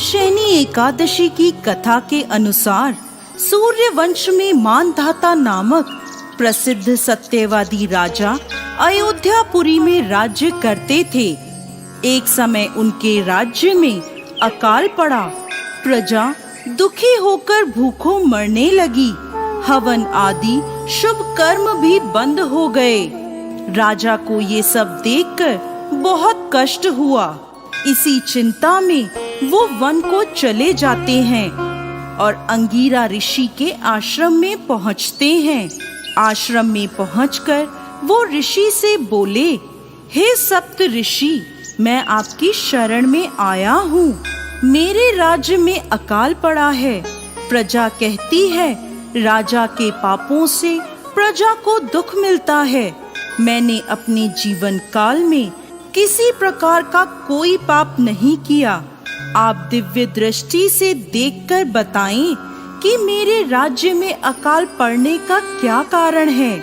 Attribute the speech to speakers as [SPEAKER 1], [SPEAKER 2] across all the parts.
[SPEAKER 1] देवशयनी एकादशी की कथा के अनुसार सूर्यवंश में मानधाता नामक प्रसिद्ध सत्यवादी राजा अयोध्यापुरी में राज्य करते थे। एक समय उनके राज्य में अकाल पड़ा। प्रजा दुखी होकर भूखों मरने लगी। हवन आदि शुभ कर्म भी बंद हो गए। राजा को ये सब देखकर बहुत कष्ट हुआ। इसी चिंता में वो वन को चले जाते हैं और अंगीरा ऋषि के आश्रम में पहुंचते हैं। आश्रम में पहुंचकर वो ऋषि से बोले, हे सप्त ऋषि, मैं आपकी शरण में आया हूँ। मेरे राज्य में अकाल पड़ा है। प्रजा कहती है राजा के पापों से प्रजा को दुख मिलता है। मैंने अपने जीवन काल में किसी प्रकार का कोई पाप नहीं किया। आप दिव्य दृष्टि से देखकर बताएं कि मेरे राज्य में अकाल पड़ने का क्या कारण है।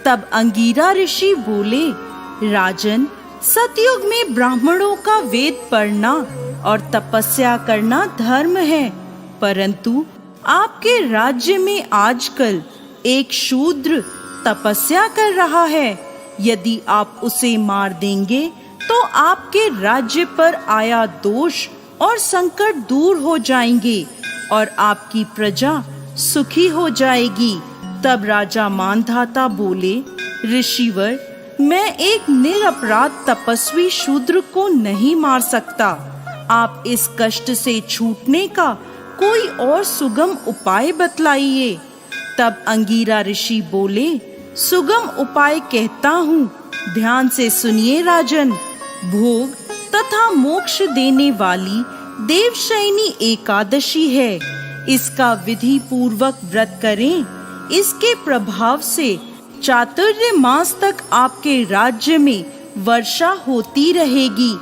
[SPEAKER 1] तब अंगीरा ऋषि बोले, राजन, सतयुग में ब्राह्मणों का वेद पढ़ना और तपस्या करना धर्म है, परंतु आपके राज्य में आजकल एक शूद्र तपस्या कर रहा है। यदि आप उसे मार देंगे तो आपके राज्य पर आया दोष और संकट दूर हो जाएंगे और आपकी प्रजा सुखी हो जाएगी। तब राजा मानधाता बोले, ऋषिवर, मैं एक निरपराध तपस्वी शूद्र को नहीं मार सकता। आप इस कष्ट से छूटने का कोई और सुगम उपाय बतलाइए। तब अंगीरा ऋषि बोले, सुगम उपाय कहता हूँ, ध्यान से सुनिए राजन। भोग तथा मोक्ष देने वाली देवशयनी एकादशी है। इसका विधि पूर्वक व्रत करें। इसके प्रभाव से चातुर्य मास तक आपके राज्य में वर्षा होती रहेगी।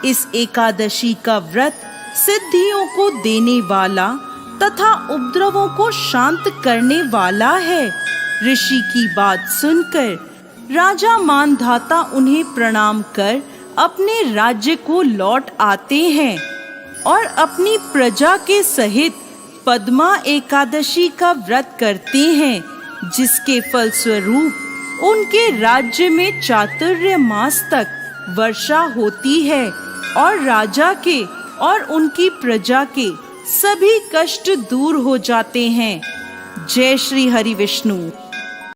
[SPEAKER 1] इस एकादशी का व्रत सिद्धियों को देने वाला तथा उपद्रवों को शांत करने वाला है। ऋषि की बात सुनकर राजा मानधाता उन्हें प्रणाम कर अपने राज्य को लौट आते हैं और अपनी प्रजा के सहित पद्मा एकादशी का व्रत करते हैं, जिसके फलस्वरूप उनके राज्य में चातुर्य मास तक वर्षा होती है और राजा के और उनकी प्रजा के सभी कष्ट दूर हो जाते हैं। जय श्री हरि विष्णु।